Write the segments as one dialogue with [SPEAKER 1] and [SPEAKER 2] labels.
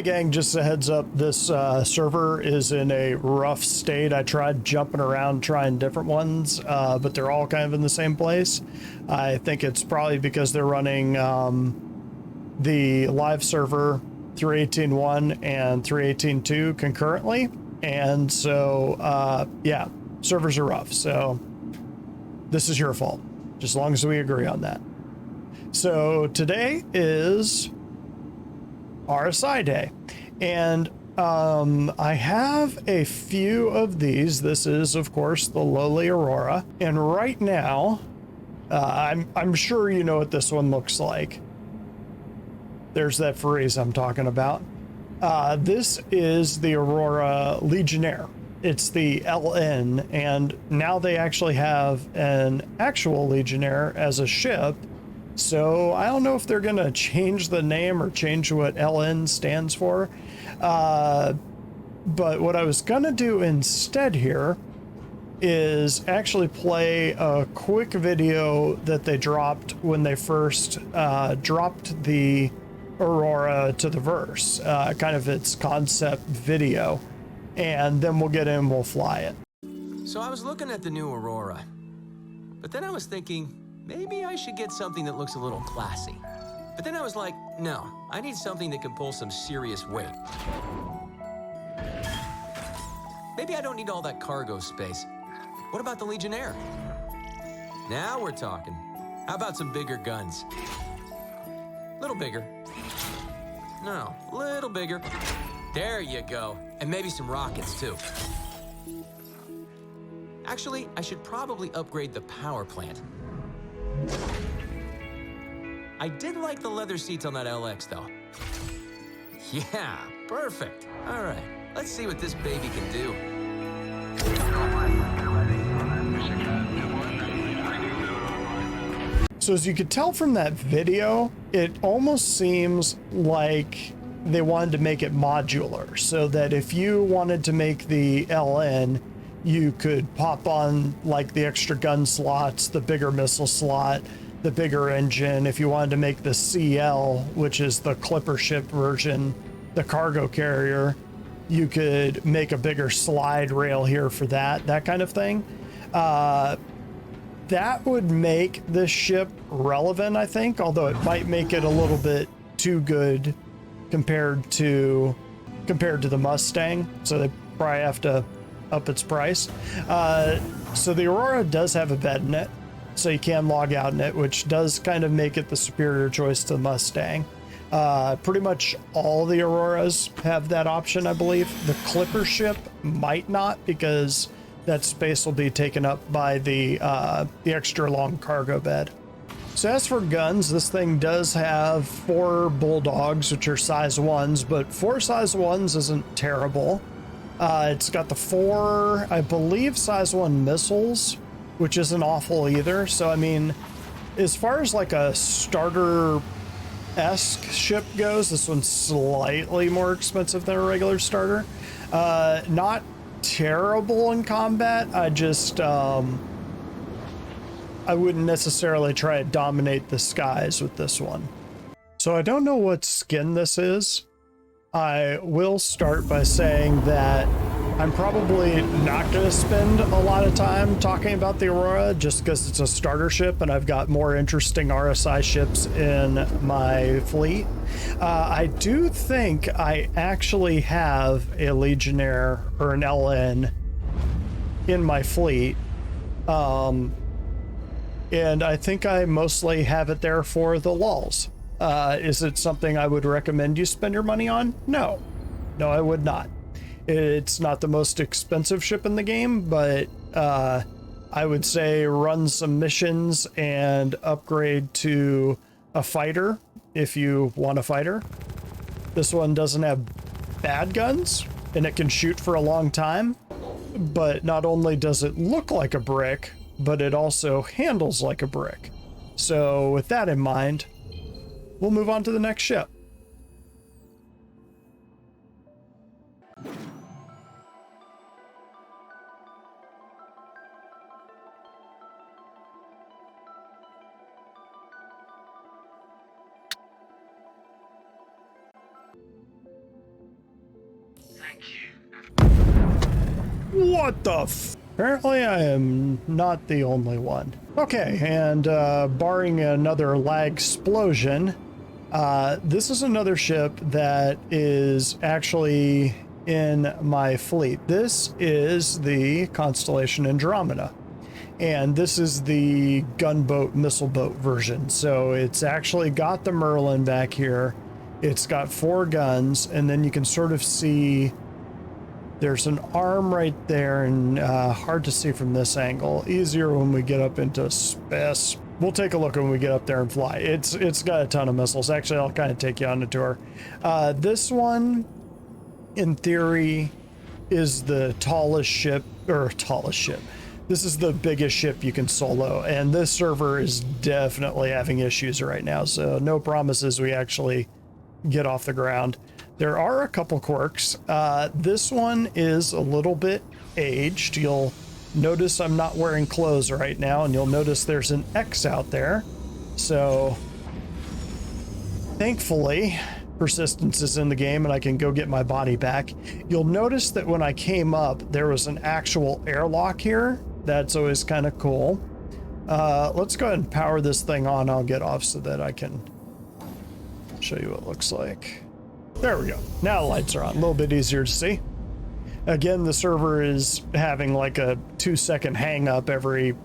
[SPEAKER 1] Hey gang, just a heads up, this server is in a rough state. I tried jumping around trying different ones, but they're all kind of in the same place. I think it's probably because they're running the live server 3.18.1 and 3.18.2 concurrently, and so yeah, servers are rough, so this is your fault, just as long as we agree on that. So today is RSI day, and I have a few of these. This is of course the lowly Aurora, and right now I'm sure you know what this one looks like. There's that phrase I'm talking about. This is the Aurora Legionnaire. It's the LN, and now they actually have an actual Legionnaire as a ship. So I don't know if they're gonna change the name or change what LN stands for. But what I was gonna do instead here is actually play a quick video that they dropped when they first dropped the Aurora to the verse, kind of its concept video, and then we'll get in, we'll fly it.
[SPEAKER 2] So I was looking at the new Aurora, but then I was thinking, maybe I should get something that looks a little classy. But then I was like, no, I need something that can pull some serious weight. Maybe I don't need all that cargo space. What about the Legionnaire? Now we're talking. How about some bigger guns? Little bigger. No, little bigger. There you go. And maybe some rockets too. Actually, I should probably upgrade the power plant. I did like the leather seats on that LX though. Yeah, perfect. All right, let's see what this baby can do.
[SPEAKER 1] So as you could tell from that video, it almost seems like they wanted to make it modular, so that if you wanted to make the LN, you could pop on like the extra gun slots, the bigger missile slot, the bigger engine. If you wanted to make the CL, which is the clipper ship version, the cargo carrier, you could make a bigger slide rail here for that kind of thing. That would make this ship relevant, I think, although it might make it a little bit too good compared to the Mustang, so they probably have to up its price. So the Aurora does have a bed in it, so you can log out in it, which does kind of make it the superior choice to the Mustang. Pretty much all the Auroras have that option, I believe. The clipper ship might not, because that space will be taken up by the extra long cargo bed. So as for guns, this thing does have 4 bulldogs, which are size 1s, but 4 size 1s isn't terrible. It's got the 4, I believe, size 1 missiles, which isn't awful either. So, I mean, as far as like a starter-esque ship goes, this one's slightly more expensive than a regular starter. Not terrible in combat. I just, I wouldn't necessarily try to dominate the skies with this one. So I don't know what skin this is. I will start by saying that I'm probably not going to spend a lot of time talking about the Aurora, just because it's a starter ship and I've got more interesting RSI ships in my fleet. I do think I actually have a Legionnaire or an LN in my fleet. And I think I mostly have it there for the lulz. Is it something I would recommend you spend your money on? No, I would not. It's not the most expensive ship in the game, but I would say run some missions and upgrade to a fighter if you want a fighter. This one doesn't have bad guns, and it can shoot for a long time, but not only does it look like a brick, but it also handles like a brick. So with that in mind, we'll move on to the next ship. What the f? Apparently I am not the only one. Okay, and barring another lag explosion, this is another ship that is actually in my fleet. This is the constellation Andromeda, and this is the gunboat missile boat version. So it's actually got the Merlin back here. It's got 4 guns, and then you can sort of see there's an arm right there, and hard to see from this angle. Easier when we get up into space. We'll take a look when we get up there and fly. It's got a ton of missiles. Actually, I'll kind of take you on a tour. This one, in theory, is the tallest ship. This is the biggest ship you can solo, and this server is definitely having issues right now, so no promises we actually get off the ground. There are a couple quirks. This one is a little bit aged. You'll notice I'm not wearing clothes right now, and you'll notice there's an X out there. So thankfully, persistence is in the game and I can go get my body back. You'll notice that when I came up, there was an actual airlock here. That's always kind of cool. Let's go ahead and power this thing on. I'll get off so that I can show you what it looks like. There we go. Now the lights are on. A little bit easier to see. Again, the server is having like a 2-second hang up every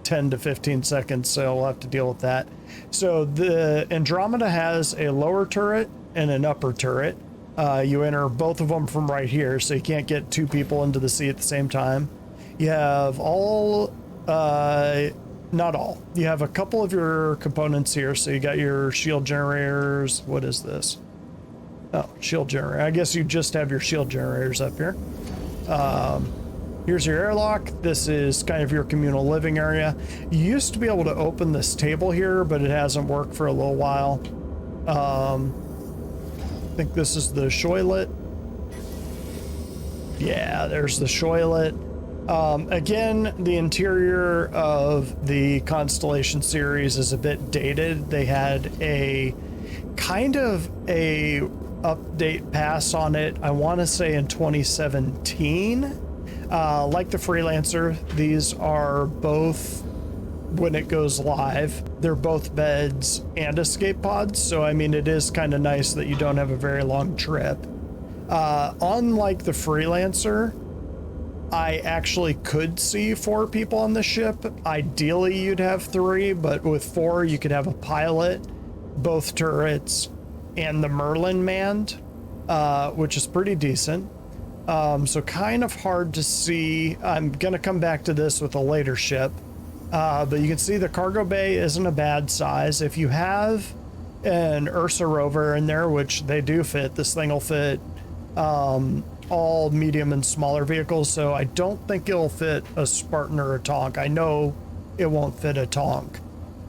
[SPEAKER 1] 10 to 15 seconds, so we'll have to deal with that. So the Andromeda has a lower turret and an upper turret. You enter both of them from right here, so you can't get 2 people into the sea at the same time. You have all, not all. You have a couple of your components here. So you got your shield generators. What is this? Oh, shield generator. I guess you just have your shield generators up here. Here's your airlock. This is kind of your communal living area. You used to be able to open this table here, but it hasn't worked for a little while. I think this is the shoilet. Yeah, there's the shoilet. Again, the interior of the Constellation series is a bit dated. They had a kind of a update pass on it, I want to say in 2017. Like the Freelancer, these are both, when it goes live, they're both beds and escape pods. So, I mean, it is kind of nice that you don't have a very long trip. Unlike the Freelancer, I actually could see 4 people on the ship. Ideally, you'd have 3, but with 4, you could have a pilot, both turrets, and the Merlin manned, which is pretty decent. So kind of hard to see. I'm going to come back to this with a later ship. But you can see the cargo bay isn't a bad size. If you have an Ursa rover in there, which they do fit, this thing will fit all medium and smaller vehicles. So I don't think it'll fit a Spartan or a Tonk. I know it won't fit a Tonk.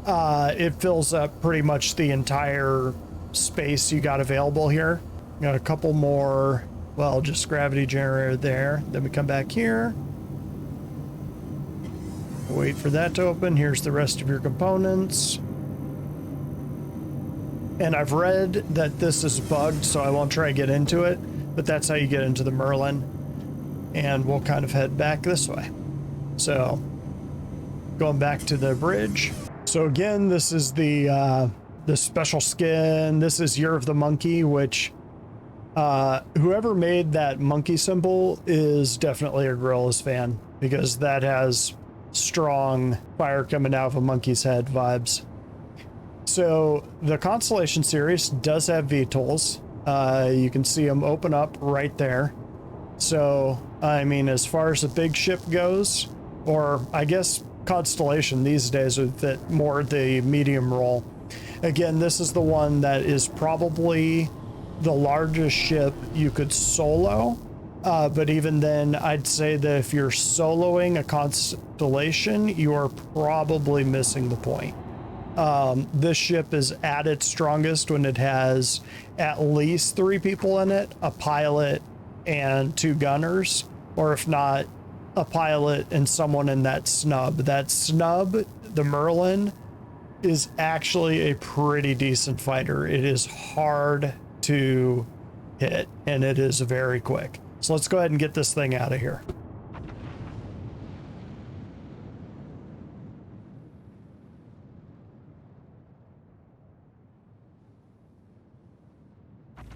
[SPEAKER 1] It fills up pretty much the entire space you got available here. Got a couple more, well, just gravity generator there. Then we come back here. Wait for that to open. Here's the rest of your components. And I've read that this is bugged, so I won't try to get into it, but that's how you get into the Merlin. And we'll kind of head back this way. So, going back to the bridge. So again, this is the special skin. This is Year of the Monkey, which whoever made that monkey symbol is definitely a Gorillas fan, because that has strong fire coming out of a monkey's head vibes. So the Constellation series does have VTOLs. You can see them open up right there. So, I mean, as far as a big ship goes, or I guess Constellation these days would fit more the medium role. Again, this is the one that is probably the largest ship you could solo. But even then, I'd say that if you're soloing a Constellation, you are probably missing the point. This ship is at its strongest when it has at least 3 people in it, a pilot and 2 gunners, or if not, a pilot and someone in that snub. That snub, the Merlin, is actually a pretty decent fighter. It is hard to hit, and it is very quick. So let's go ahead and get this thing out of here.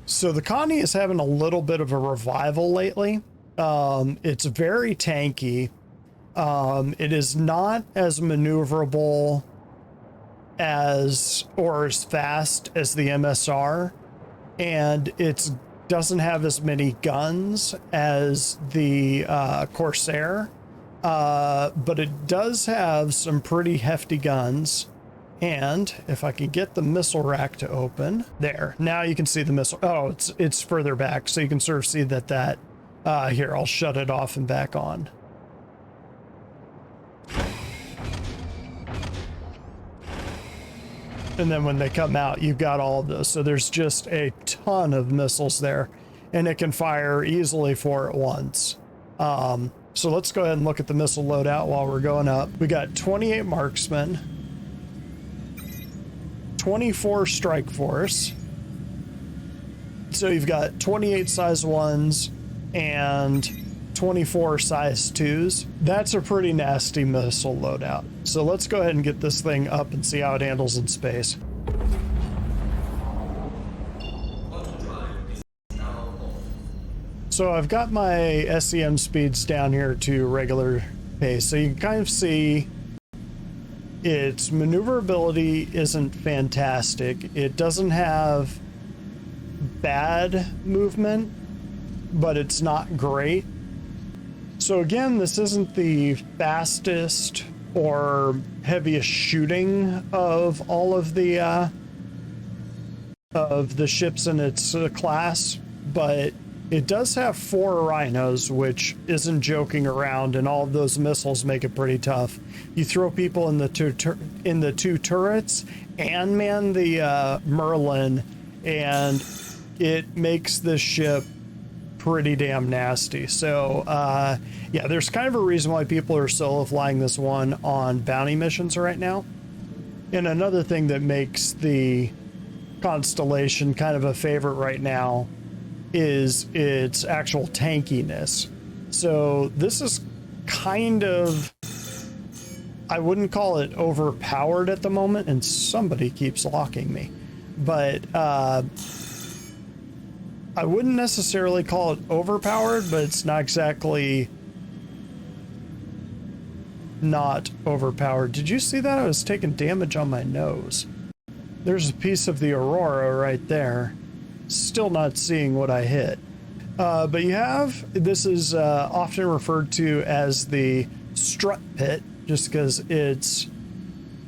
[SPEAKER 1] So the Connie is having a little bit of a revival lately. It's very tanky. It is not as maneuverable as or as fast as the MSR, and it doesn't have as many guns as the Corsair, but it does have some pretty hefty guns. And if I can get the missile rack to open, there, now you can see the missile. Oh, it's further back, so you can sort of see that here, I'll shut it off and back on. And then when they come out, you've got all of those. So there's just a ton of missiles there, and it can fire easily 4 at once. So let's go ahead and look at the missile loadout while we're going up. We got 28 marksmen, 24 strike force. So you've got 28 size 1s and 24 size 2s. That's a pretty nasty missile loadout. So let's go ahead and get this thing up and see how it handles in space. So I've got my SEM speeds down here to regular pace. So you can kind of see its maneuverability isn't fantastic. It doesn't have bad movement, but it's not great. So again, this isn't the fastest or heaviest shooting of all of the ships in its class, but it does have 4 rhinos, which isn't joking around, and all of those missiles make it pretty tough. You throw people in the two turrets and man the Merlin, and it makes this ship pretty damn nasty. So yeah, there's kind of a reason why people are solo flying this one on bounty missions right now. And another thing that makes the Constellation kind of a favorite right now is its actual tankiness. So this is kind of, I wouldn't call it overpowered at the moment, and somebody keeps locking me, but I wouldn't necessarily call it overpowered, but it's not exactly not overpowered. Did you see that? I was taking damage on my nose. There's a piece of the Aurora right there. Still not seeing what I hit. But you have, this is often referred to as the strut pit, just because it's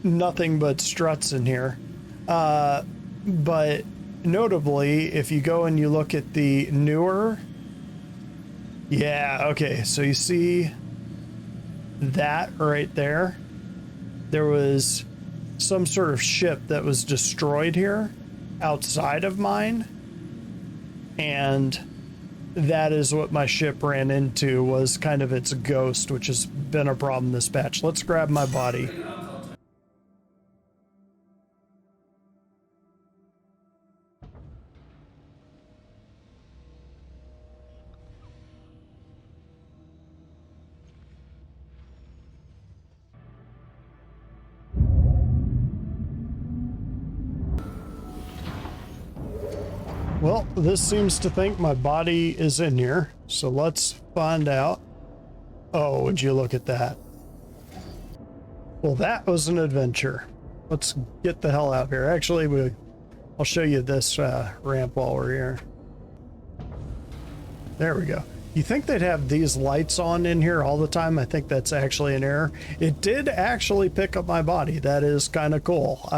[SPEAKER 1] nothing but struts in here. But notably, if you go and you look at the newer, yeah, okay, so you see that right there. There was some sort of ship that was destroyed here outside of mine, and that is what my ship ran into, was kind of its ghost, which has been a problem this batch. Let's grab my body. Well, this seems to think my body is in here, so let's find out. Oh, would you look at that? Well, that was an adventure. Let's get the hell out of here. Actually, I'll show you this ramp while we're here. There we go. You think they'd have these lights on in here all the time? I think that's actually an error. It did actually pick up my body. That is kind of cool.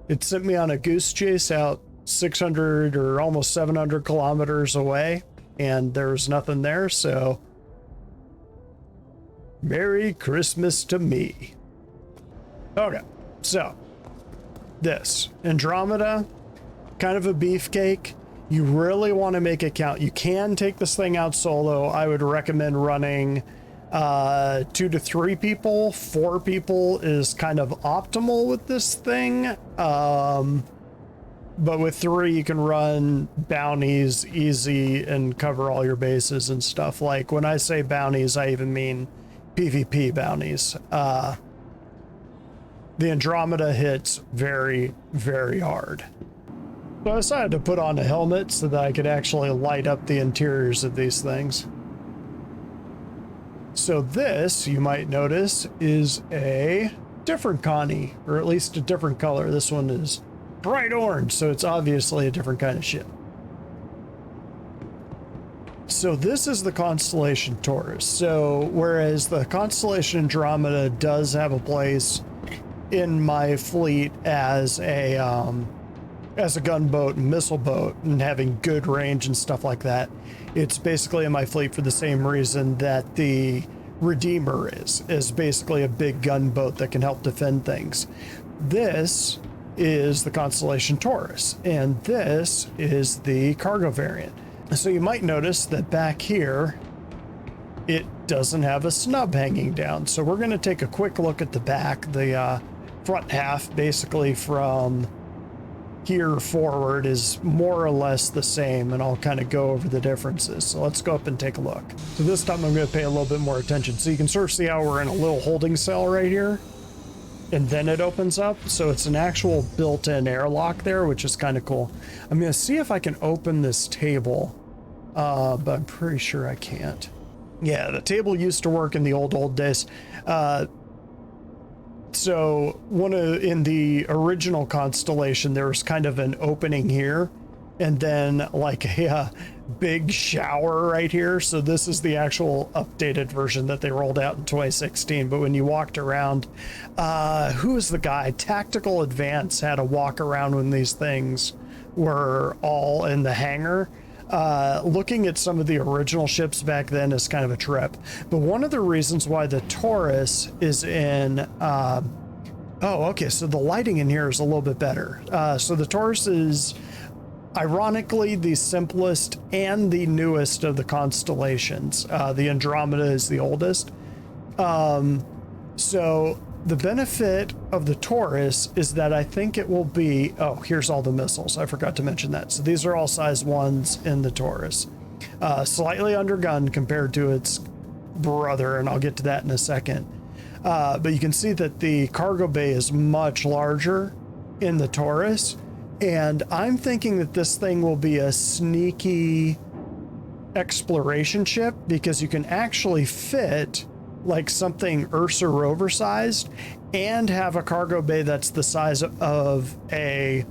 [SPEAKER 1] It sent me on a goose chase out 600 or almost 700 kilometers away, and there was nothing there, so Merry Christmas to me. Okay, so this Andromeda, kind of a beefcake. You really want to make it count. You can take this thing out solo. I would recommend running 2 to 3 people. 4 people is kind of optimal with this thing. But with 3, you can run bounties easy and cover all your bases and stuff. Like when I say bounties, I even mean PvP bounties. The Andromeda hits very, very hard. So I decided to put on a helmet so that I could actually light up the interiors of these things. So this, you might notice, is a different Connie, or at least a different color. This one is bright orange, so it's obviously a different kind of ship. So this is the constellation Taurus. So whereas the constellation Andromeda does have a place in my fleet as a gunboat and missile boat and having good range and stuff like that, it's basically in my fleet for the same reason that the Redeemer is basically a big gunboat that can help defend things. This is the constellation Taurus, and this is the cargo variant. So you might notice that back here, it doesn't have a snub hanging down. So we're going to take a quick look at the back. The front half, basically from here forward, is more or less the same, and I'll kind of go over the differences. So let's go up and take a look. So this time I'm going to pay a little bit more attention. So you can sort of see how we're in a little holding cell right here, and then it opens up. So it's an actual built-in airlock there, which is kind of cool. I'm going to see if I can open this table, but I'm pretty sure I can't. Yeah, the table used to work in the old days. So in the original constellation, there was kind of an opening here, and then like a big shower right here. So this is the actual updated version that they rolled out in 2016. But when you walked around, who was the guy? Tactical Advance had a walk around when these things were all in the hangar. Looking at some of the original ships back then is kind of a trip. But one of the reasons why the Taurus is in... okay, so the lighting in here is a little bit better. So the Taurus is ironically the simplest and the newest of the constellations. The Andromeda is the oldest. So the benefit of the Taurus is that I think it will be... Oh, here's all the missiles. I forgot to mention that. So these are all size 1s in the Taurus. Slightly undergunned compared to its brother, and I'll get to that in a second. But you can see that the cargo bay is much larger in the Taurus, and I'm thinking that this thing will be a sneaky exploration ship because you can actually fit like something Ursa rover sized and have a cargo bay that's the size of a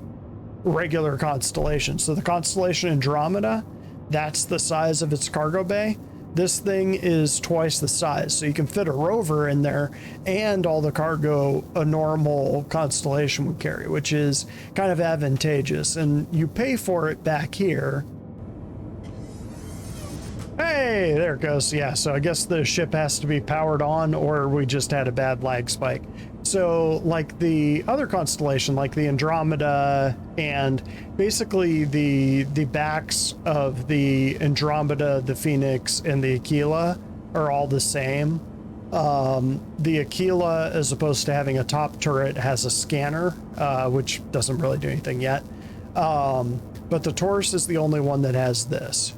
[SPEAKER 1] regular constellation. So the constellation Andromeda, that's the size of its cargo bay. This thing is twice the size, so you can fit a rover in there and all the cargo a normal constellation would carry, which is kind of advantageous, and you pay for it back here. Hey, there it goes. Yeah, so I guess the ship has to be powered on, or we just had a bad lag spike. So like the other constellation, like the Andromeda, and basically the backs of the Andromeda, the Phoenix, and the Aquila are all the same. The Aquila, as opposed to having a top turret, has a scanner, which doesn't really do anything yet. But the Taurus is the only one that has this.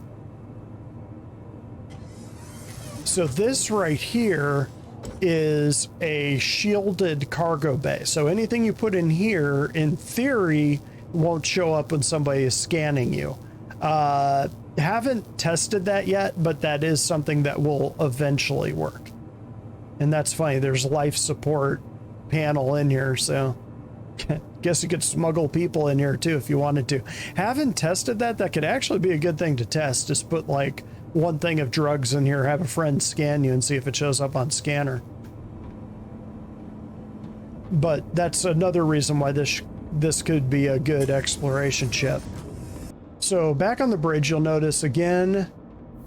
[SPEAKER 1] So this right here is a shielded cargo bay. So anything you put in here, in theory, won't show up when somebody is scanning you. Haven't tested that yet, but that is something that will eventually work. And that's funny, there's life support panel in here, so guess you could smuggle people in here too if you wanted to. Haven't tested that. That could actually be a good thing to test. Just put like one thing of drugs in here, have a friend scan you and see if it shows up on scanner. But that's another reason why this could be a good exploration ship. So back on the bridge, you'll notice again,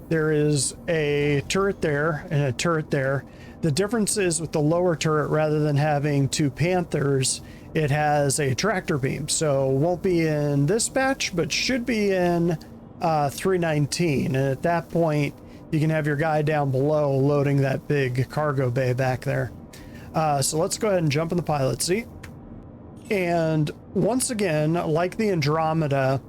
[SPEAKER 1] there is a turret there and a turret there. The difference is with the lower turret, rather than having 2 Panthers, it has a tractor beam. So won't be in this batch, but should be in 319, and at that point you can have your guy down below loading that big cargo bay back there. So let's go ahead and jump in the pilot seat. And once again, like the Andromeda,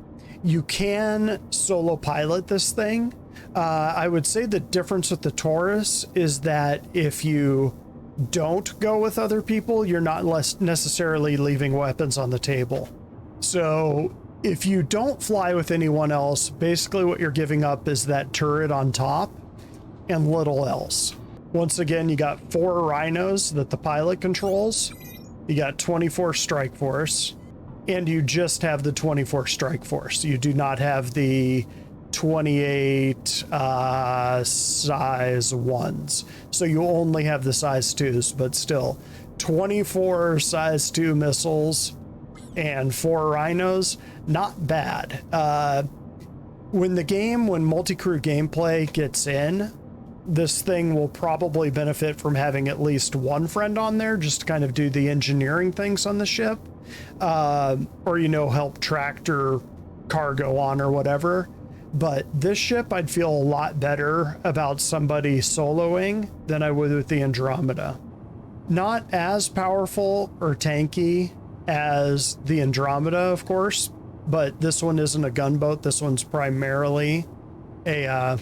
[SPEAKER 1] you can solo pilot this thing. I would say the difference with the Taurus is that if you don't go with other people, you're not necessarily leaving weapons on the table. So if you don't fly with anyone else, basically what you're giving up is that turret on top and little else. Once again, you got 4 rhinos that the pilot controls. You got 24 strike force, and you just have the 24 strike force. You do not have the 28 size 1s. So you only have the size 2s, but still 24 size 2 missiles and 4 rhinos, not bad. When multi-crew gameplay gets in, this thing will probably benefit from having at least one friend on there just to kind of do the engineering things on the ship, or, help tractor cargo on or whatever. But this ship, I'd feel a lot better about somebody soloing than I would with the Andromeda. Not as powerful or tanky as the Andromeda, of course, but this one isn't a gunboat. This one's primarily a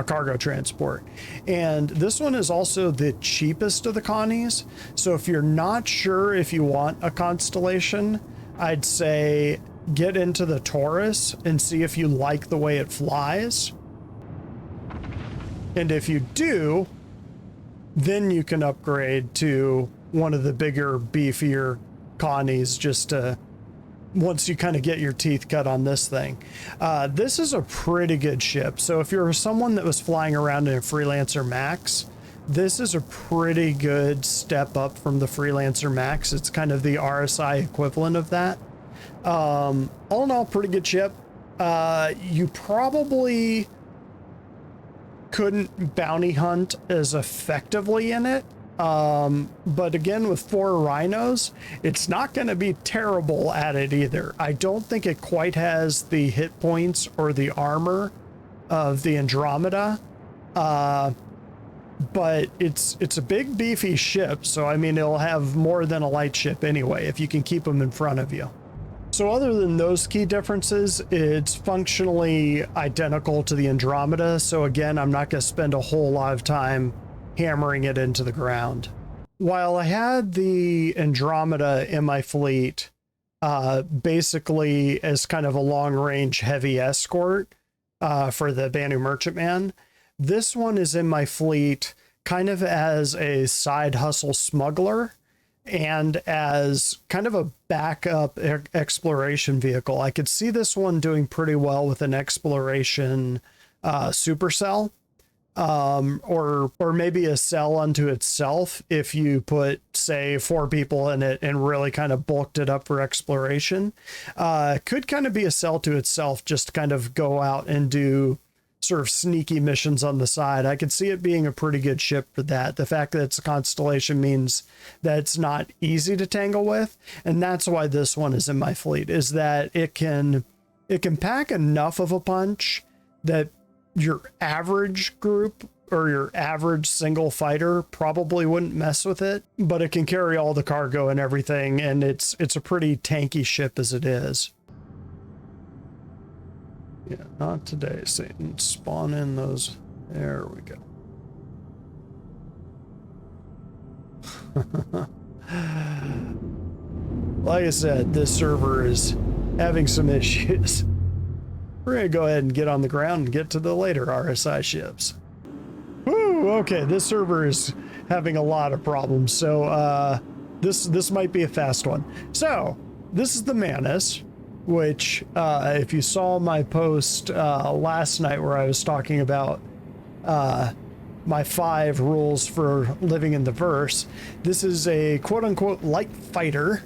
[SPEAKER 1] cargo transport. And this one is also the cheapest of the Connies. So if you're not sure if you want a Constellation, I'd say get into the Taurus and see if you like the way it flies. And if you do, then you can upgrade to one of the bigger, beefier Connies just to, once you kind of get your teeth cut on this thing. This is a pretty good ship. So if you're someone that was flying around in a Freelancer Max, this is a pretty good step up from the Freelancer Max. It's kind of the RSI equivalent of that. All in all, pretty good ship. You probably couldn't bounty hunt as effectively in it. But again, with 4 rhinos, it's not going to be terrible at it either. I don't think it quite has the hit points or the armor of the Andromeda. But it's a big beefy ship. So, I mean, it'll have more than a light ship anyway, if you can keep them in front of you. So other than those key differences, it's functionally identical to the Andromeda. So again, I'm not going to spend a whole lot of time hammering it into the ground. While I had the Andromeda in my fleet, basically as kind of a long-range heavy escort for the Banu Merchantman, this one is in my fleet kind of as a side hustle smuggler and as kind of a backup exploration vehicle. I could see this one doing pretty well with an exploration supercell. Or maybe a cell unto itself if you put, say, 4 people in it and really kind of bulked it up for exploration. Could kind of be a cell to itself, just to kind of go out and do sort of sneaky missions on the side. I could see it being a pretty good ship for that. The fact that it's a Constellation means that it's not easy to tangle with, and that's why this one is in my fleet, is that it can pack enough of a punch that your average group or your average single fighter probably wouldn't mess with it, but it can carry all the cargo and everything, and it's a pretty tanky ship as it is. Yeah, not today, Satan. Spawn in those. There we go. Like I said, this server is having some issues. We're going to go ahead and get on the ground and get to the later RSI ships. Woo, okay, this server is having a lot of problems, so this might be a fast one. So, this is the Mantis, which if you saw my post last night where I was talking about my 5 rules for living in the verse, this is a quote-unquote light fighter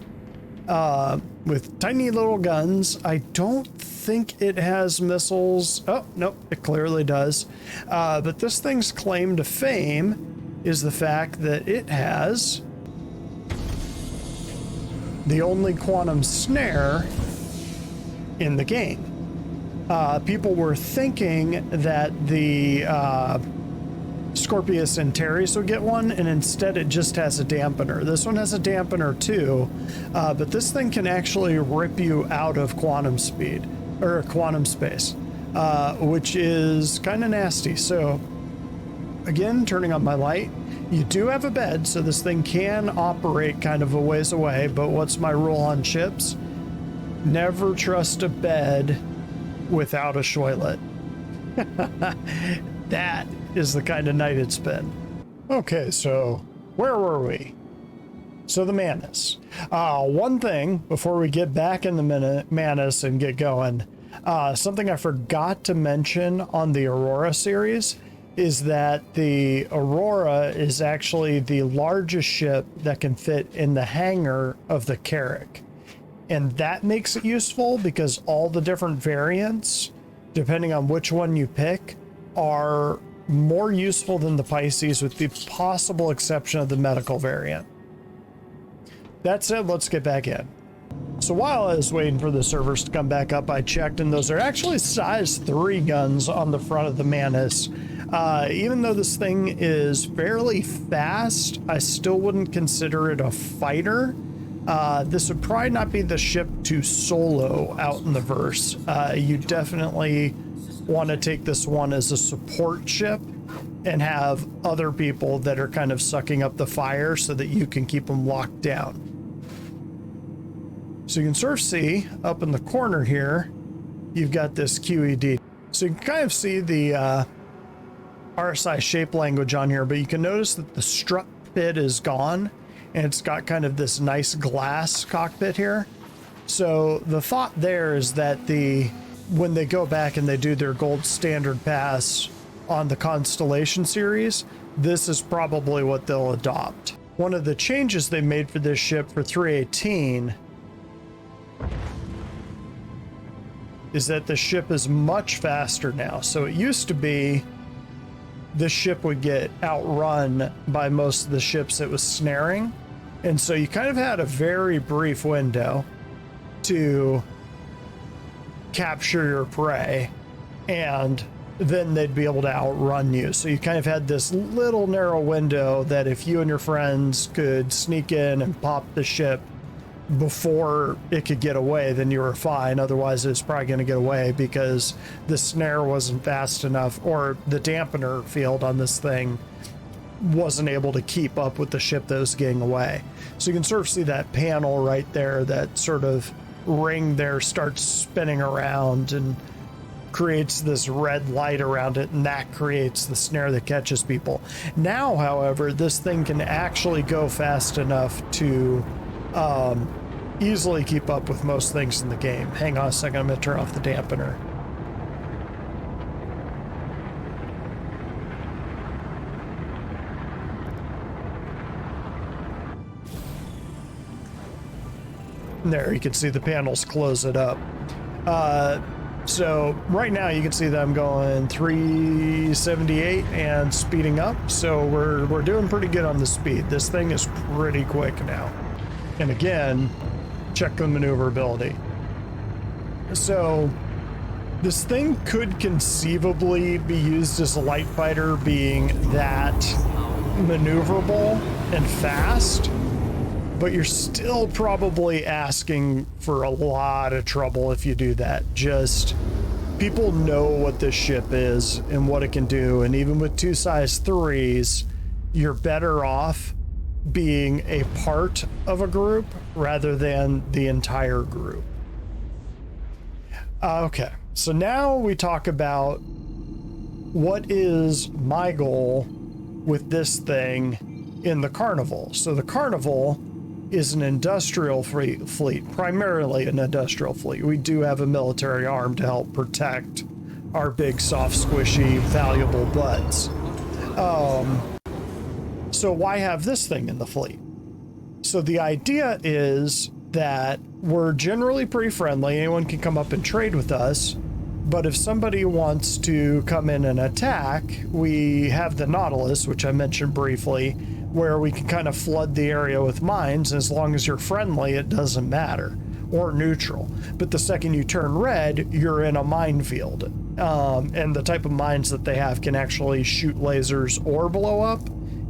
[SPEAKER 1] with tiny little guns. I don't think it has missiles. Oh, nope, it clearly does. But this thing's claim to fame is the fact that it has the only quantum snare in the game. People were thinking that the Scorpius and Antares would get one, and instead it just has a dampener. This one has a dampener too, but this thing can actually rip you out of quantum speed, or quantum space, which is kind of nasty. So again, turning on my light, you do have a bed, so this thing can operate kind of a ways away, but what's my rule on ships? Never trust a bed without a toilet. That is the kind of night it's been. Okay, so where were we? So the Mantis. One thing before we get back in the Mantis and get going, something I forgot to mention on the Aurora series is that the Aurora is actually the largest ship that can fit in the hangar of the Carrack. And that makes it useful because all the different variants, depending on which one you pick, are more useful than the Pisces, with the possible exception of the medical variant. That said, let's get back in. So while I was waiting for the servers to come back up, I checked, and those are actually size 3 guns on the front of the Mantis. Even though this thing is fairly fast, I still wouldn't consider it a fighter. This would probably not be the ship to solo out in the verse. You definitely want to take this one as a support ship and have other people that are kind of sucking up the fire so that you can keep them locked down. So you can sort of see up in the corner here, you've got this QED. So you can kind of see the RSI shape language on here, but you can notice that the strut bit is gone and it's got kind of this nice glass cockpit here. So the thought there is that when they go back and they do their gold standard pass on the Constellation series, this is probably what they'll adopt. One of the changes they made for this ship for 318 is that the ship is much faster now. So it used to be this ship would get outrun by most of the ships it was snaring. And so you kind of had a very brief window to capture your prey, and then they'd be able to outrun you. So you kind of had this little narrow window that if you and your friends could sneak in and pop the ship before it could get away, then you were fine. Otherwise, it's probably going to get away because the snare wasn't fast enough, or the dampener field on this thing wasn't able to keep up with the ship that was getting away. So you can sort of see that panel right there, that sort of ring there starts spinning around and creates this red light around it, and that creates the snare that catches people. Now, however, this thing can actually go fast enough to easily keep up with most things in the game. Hang on a second, I'm going to turn off the dampener. There, you can see the panels close it up. So right now you can see that I'm going 378 and speeding up. So we're doing pretty good on the speed. This thing is pretty quick now. And again, check the maneuverability. So this thing could conceivably be used as a light fighter, being that maneuverable and fast, but you're still probably asking for a lot of trouble if you do that. Just people know what this ship is and what it can do, and even with 2 size 3s, you're better off being a part of a group rather than the entire group. Okay, so now we talk about what is my goal with this thing in the Carnival. So the Carnival is an industrial fleet, primarily an industrial fleet. We do have a military arm to help protect our big, soft, squishy, valuable butts. So why have this thing in the fleet? So the idea is that we're generally pretty friendly. Anyone can come up and trade with us. But if somebody wants to come in and attack, we have the Nautilus, which I mentioned briefly, where we can kind of flood the area with mines. As long as you're friendly, it doesn't matter. or neutral. But the second you turn red, you're in a minefield. And the type of mines that they have can actually shoot lasers or blow up.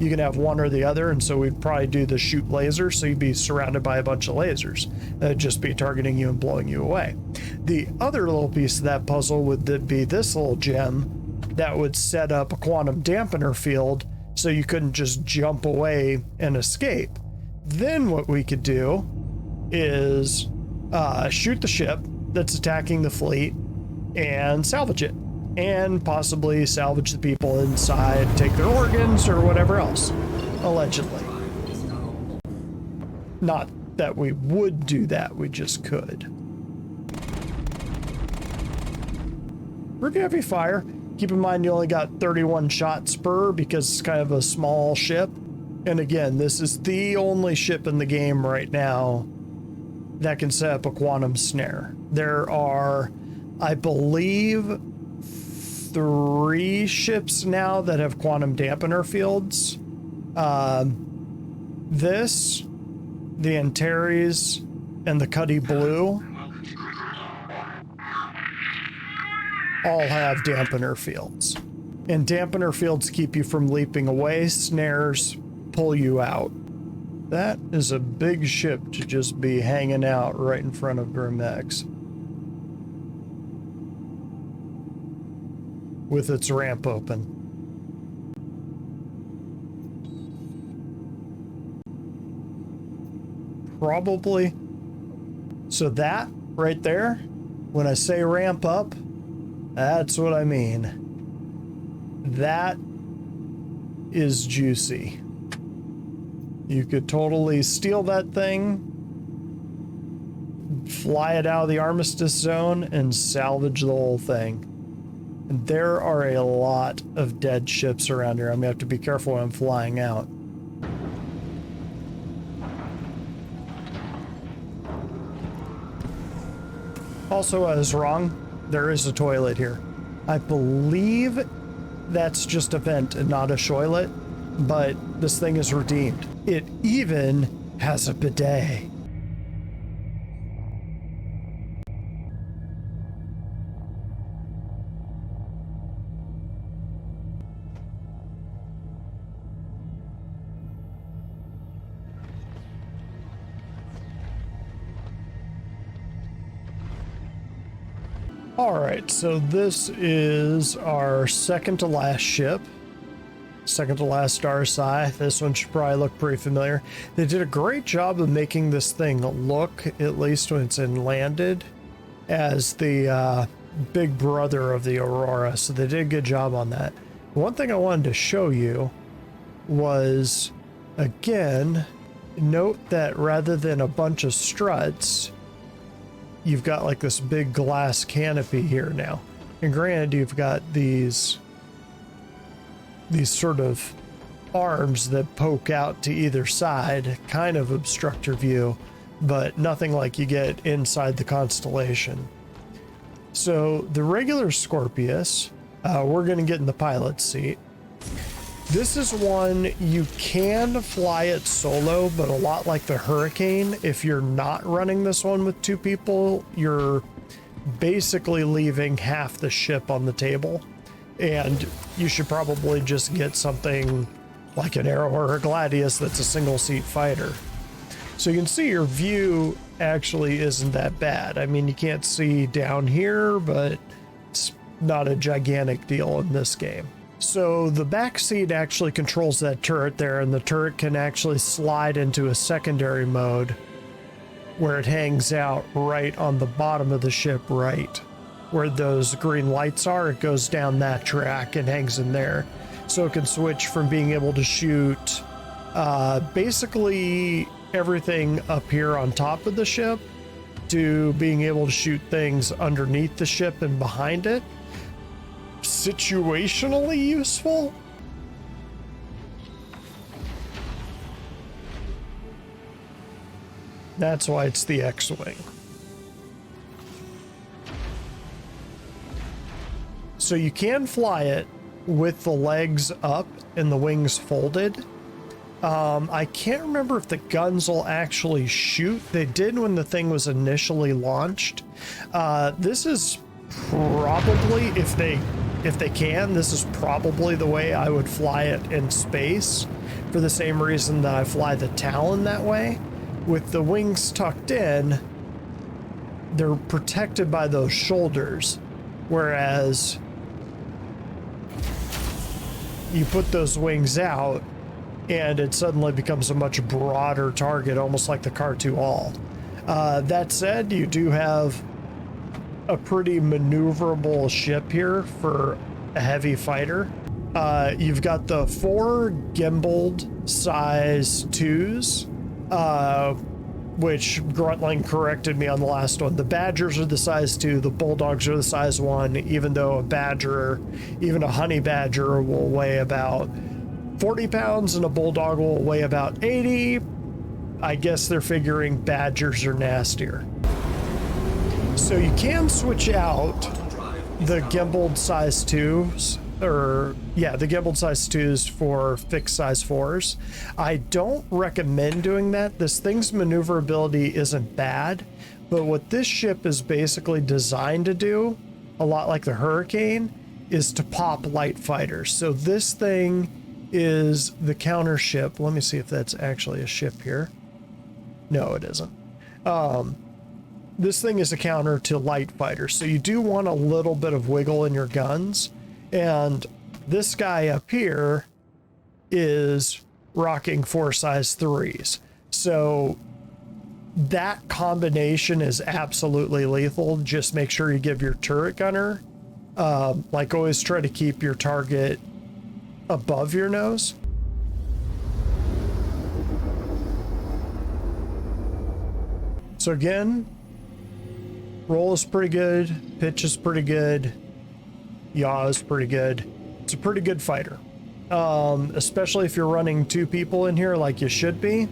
[SPEAKER 1] You can have one or the other, and so we'd probably do the shoot laser, so you'd be surrounded by a bunch of lasers. That'd just be targeting you and blowing you away. The other little piece of that puzzle would be this little gem that would set up a quantum dampener field so you couldn't just jump away and escape. Then what we could do is shoot the ship that's attacking the fleet and salvage it. And possibly salvage the people inside, take their organs or whatever else, allegedly. Not that we would do that, we just could. Pretty heavy fire. Keep in mind you only got 31 shots per because it's kind of a small ship. And again, this is the only ship in the game right now that can set up a quantum snare. There are, I believe, 3 ships now that have quantum dampener fields. This, the Antares, and the Cuddy Blue all have dampener fields. And dampener fields keep you from leaping away. Snares pull you out. That is a big ship to just be hanging out right in front of Grimex. With its ramp open. Probably. So that right there, when I say ramp up, that's what I mean. That is juicy. You could totally steal that thing, fly it out of the armistice zone, and salvage the whole thing. And there are a lot of dead ships around here. I'm gonna have to be careful when I'm flying out. Also, I was wrong. There is a toilet here. I believe that's just a vent and not a shoilet, but this thing is redeemed. It even has a bidet. Alright, so this is our second to last ship. Second to last star sign. This one should probably look pretty familiar. They did a great job of making this thing look, at least when it's in landed, as the big brother of the Aurora. So they did a good job on that. One thing I wanted to show you was, again, note that rather than a bunch of struts, you've got like this big glass canopy here now. And granted, you've got these sort of arms that poke out to either side, kind of obstruct your view, but nothing like you get inside the constellation. So the regular Scorpius, we're going to get in the pilot's seat. This is one you can fly it solo, but a lot like the Hurricane, if you're not running this one with 2 people, you're basically leaving half the ship on the table. And you should probably just get something like an Arrow or a Gladius that's a single seat fighter. So you can see your view actually isn't that bad. I mean, you can't see down here, but it's not a gigantic deal in this game. So the back seat actually controls that turret there, and the turret can actually slide into a secondary mode where it hangs out right on the bottom of the ship, right where those green lights are. It goes down that track and hangs in there. So it can switch from being able to shoot basically everything up here on top of the ship to being able to shoot things underneath the ship and behind it. Situationally useful. That's why it's the X-Wing. So you can fly it with the legs up and the wings folded. I can't remember if the guns will actually shoot. They did when the thing was initially launched. This is probably, if they can, this is probably the way I would fly it in space, for the same reason that I fly the Talon that way. With the wings tucked in, they're protected by those shoulders, whereas you put those wings out and it suddenly becomes a much broader target, almost like the Car-2All. That said, you do have a pretty maneuverable ship here for a heavy fighter. You've got the 4 gimbaled size 2s, which Gruntling corrected me on the last one. The Badgers are the size 2, the Bulldogs are the size 1, even though a Badger, even a Honey Badger, will weigh about 40 pounds and a Bulldog will weigh about 80. I guess they're figuring Badgers are nastier. So you can switch out the gimbaled size 2s, the gimbaled size 2s for fixed size 4s. I don't recommend doing that. This thing's maneuverability isn't bad, but what this ship is basically designed to do, a lot like the Hurricane, is to pop light fighters. So this thing is the counter ship. Let me see if that's actually a ship here. No, it isn't. This thing is a counter to light fighters, so you do want a little bit of wiggle in your guns. And this guy up here is rocking 4 size 3s. So that combination is absolutely lethal. Just make sure you give your turret gunner, like always try to keep your target above your nose. So again, roll is pretty good, pitch is pretty good, yaw is pretty good. It's a pretty good fighter, especially if you're running 2 people in here like you should be.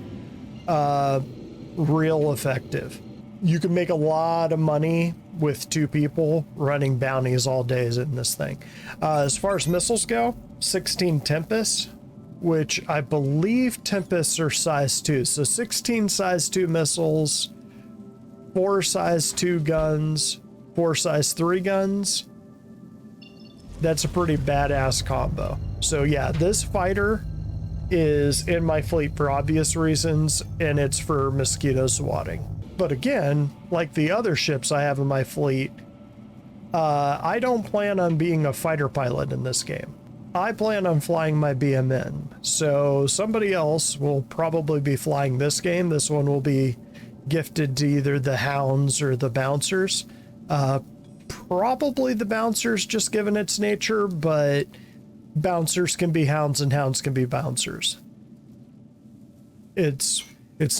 [SPEAKER 1] Real effective. You can make a lot of money with 2 people running bounties all days in this thing. As far as missiles go, 16 Tempest, which I believe Tempests are size 2. So 16 size 2 missiles, 4 size 2 guns, 4 size 3 guns. That's a pretty badass combo. So yeah, this fighter is in my fleet for obvious reasons, and it's for mosquito swatting. But again, like the other ships I have in my fleet, I don't plan on being a fighter pilot in this game. I plan on flying my BMN. So somebody else will probably be flying this game. This one will be gifted to either the Hounds or the Bouncers. Probably the Bouncers, just given its nature, but Bouncers can be Hounds and Hounds can be Bouncers. It's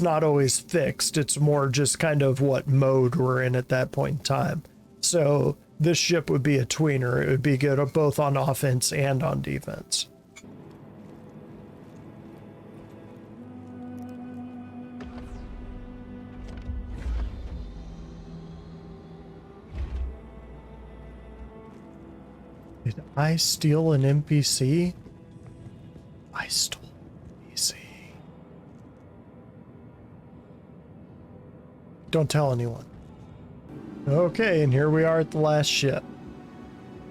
[SPEAKER 1] not always fixed. It's more just kind of what mode we're in at that point in time. So this ship would be a tweener. It would be good both on offense and on defense. Did I steal an NPC? I stole an NPC. Don't tell anyone. Okay, and here we are at the last ship.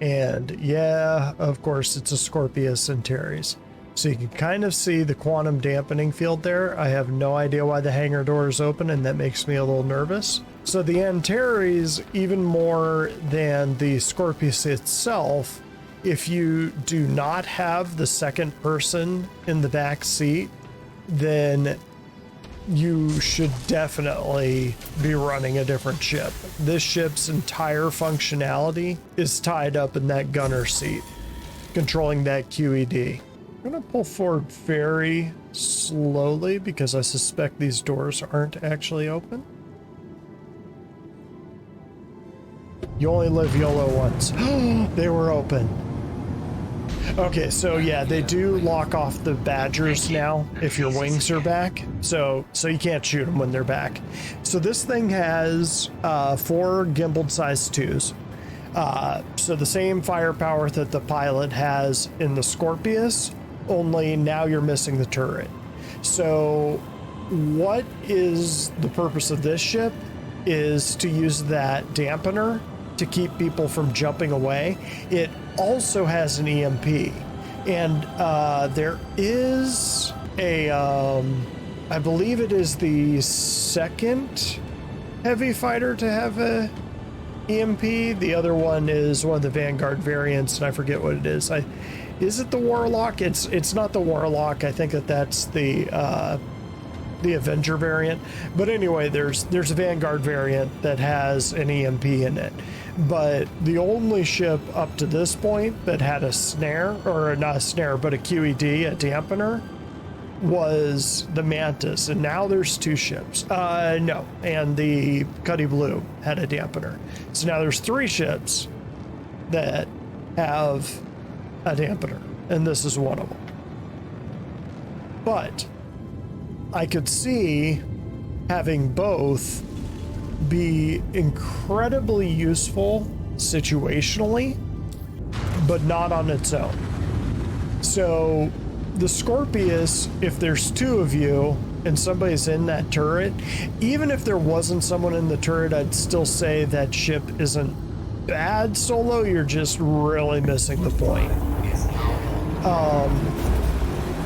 [SPEAKER 1] And yeah, of course, it's a Scorpius Antares. So you can kind of see the quantum dampening field there. I have no idea why the hangar door is open, and that makes me a little nervous. So the Antares, even more than the Scorpius itself, if you do not have the second person in the back seat, then you should definitely be running a different ship. This ship's entire functionality is tied up in that gunner seat, controlling that QED. I'm gonna pull forward very slowly because I suspect these doors aren't actually open. You only live YOLO once. They were open. Okay, so yeah, they do lock off the Badgers now if your wings are back. So you can't shoot them when they're back. So this thing has 4 gimbaled size 2s. So the same firepower that the pilot has in the Scorpius, only now you're missing the turret. So what is the purpose of this ship is to use that dampener to keep people from jumping away. It also has an EMP, and there is a I believe it is the second heavy fighter to have a EMP. The other one is one of the Vanguard variants, and I forget what it is. Is it the Warlock? It's not the Warlock. I think that's the Avenger variant. But anyway, there's a Vanguard variant that has an EMP in it. But the only ship up to this point that had a snare, or not a snare, but a QED, a dampener, was the Mantis, and now there's two ships. No, and the Cuddy Blue had a dampener. So now there's three ships that have a dampener, and this is one of them. But I could see having both be incredibly useful situationally, but not on its own. So the Scorpius, if there's two of you and somebody's in that turret, even if there wasn't someone in the turret, I'd still say that ship isn't bad solo. You're just really missing the point.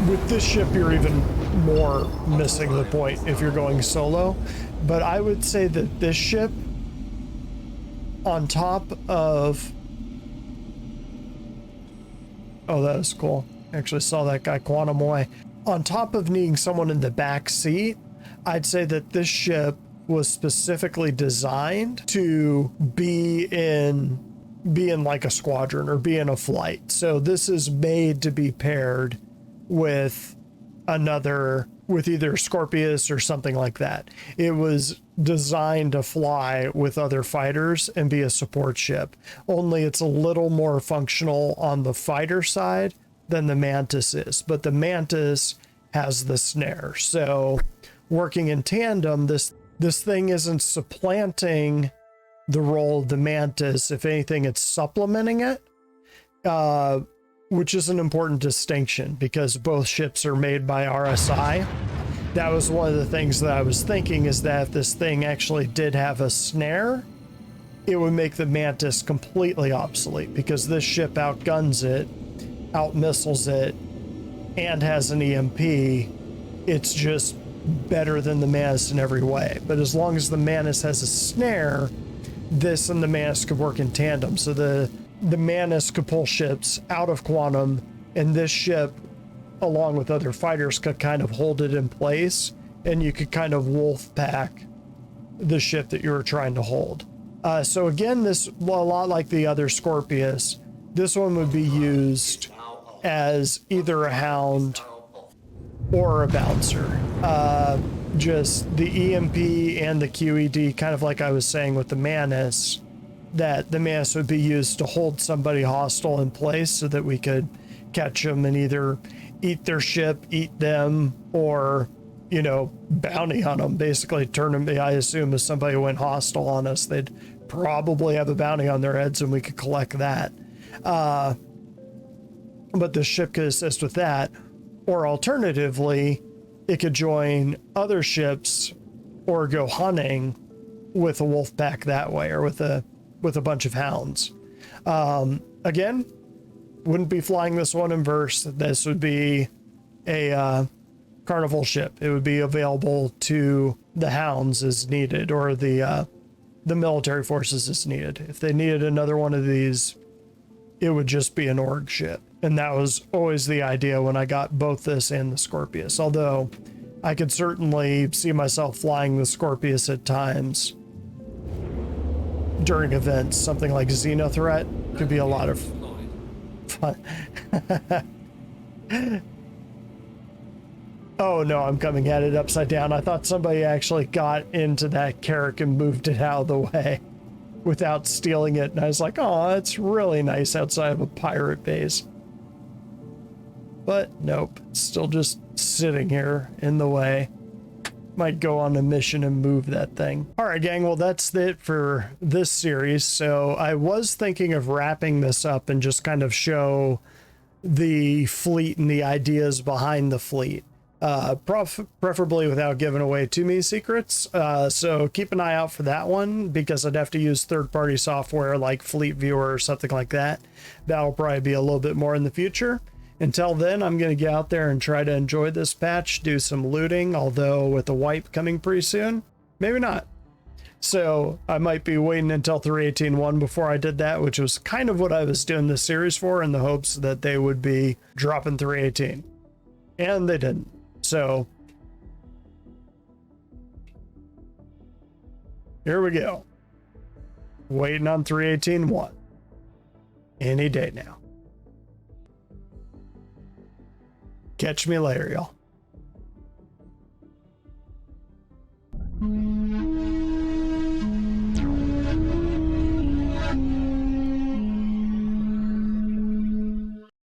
[SPEAKER 1] With this ship, you're even more missing the point if you're going solo. But I would say that this ship, on top of... Oh, that is cool. Actually saw that guy quantum away. On top of needing someone in the back seat, I'd say that this ship was specifically designed to be in like a squadron or be in a flight. So this is made to be paired with either Scorpius or something like that. It was designed to fly with other fighters and be a support ship. Only it's a little more functional on the fighter side than the Mantis is, but the Mantis has the snare. So working in tandem, this thing isn't supplanting the role of the Mantis. If anything, it's supplementing it, which is an important distinction because both ships are made by RSI. That was one of the things that I was thinking, is that if this thing actually did have a snare, it would make the Mantis completely obsolete, because this ship outguns it, out missiles it, and has an EMP. It's just better than the Mantis in every way. But as long as the Mantis has a snare, this and the Mantis could work in tandem. So the Mantis could pull ships out of quantum, and this ship, along with other fighters, could kind of hold it in place, and you could kind of wolf pack the ship that you were trying to hold. So again, this, well, a lot like the other Scorpius, this one would be used as either a hound or a bouncer. Just the EMP and the QED, kind of like I was saying with the Mantis, that the Mantis would be used to hold somebody hostile in place so that we could catch them and either eat their ship, eat them, or, you know, bounty on them, basically turn them. I assume if somebody went hostile on us, they'd probably have a bounty on their heads and we could collect that. But the ship could assist with that, or alternatively, it could join other ships or go hunting with a wolf pack that way, or with a bunch of hounds. Again, wouldn't be flying this one in verse. This would be a Carnival ship. It would be available to the hounds as needed, or the military forces as needed. If they needed another one of these, it would just be an org ship. And that was always the idea when I got both this and the Scorpius. Although I could certainly see myself flying the Scorpius at times during events. Something like Xenothreat could be a lot of fun. Oh no, I'm coming at it upside down. I thought somebody actually got into that Carrack and moved it out of the way without stealing it. And I was like, oh, that's really nice outside of a pirate base. But nope, it's still just sitting here in the way. Might go on a mission and move that thing. All right, gang, well, that's it for this series. So I was thinking of wrapping this up and just kind of show the fleet and the ideas behind the fleet. preferably without giving away too many secrets. So keep an eye out for that one, because I'd have to use third-party software like Fleet Viewer or something like that. That'll probably be a little bit more in the future. Until then, I'm going to get out there and try to enjoy this patch, do some looting, although with the wipe coming pretty soon, maybe not. So I might be waiting until 3.18.1 before I did that, which was kind of what I was doing this series for, in the hopes that they would be dropping 3.18. And they didn't. So here we go. Waiting on 3.18.1. Any day now. Catch me later, y'all.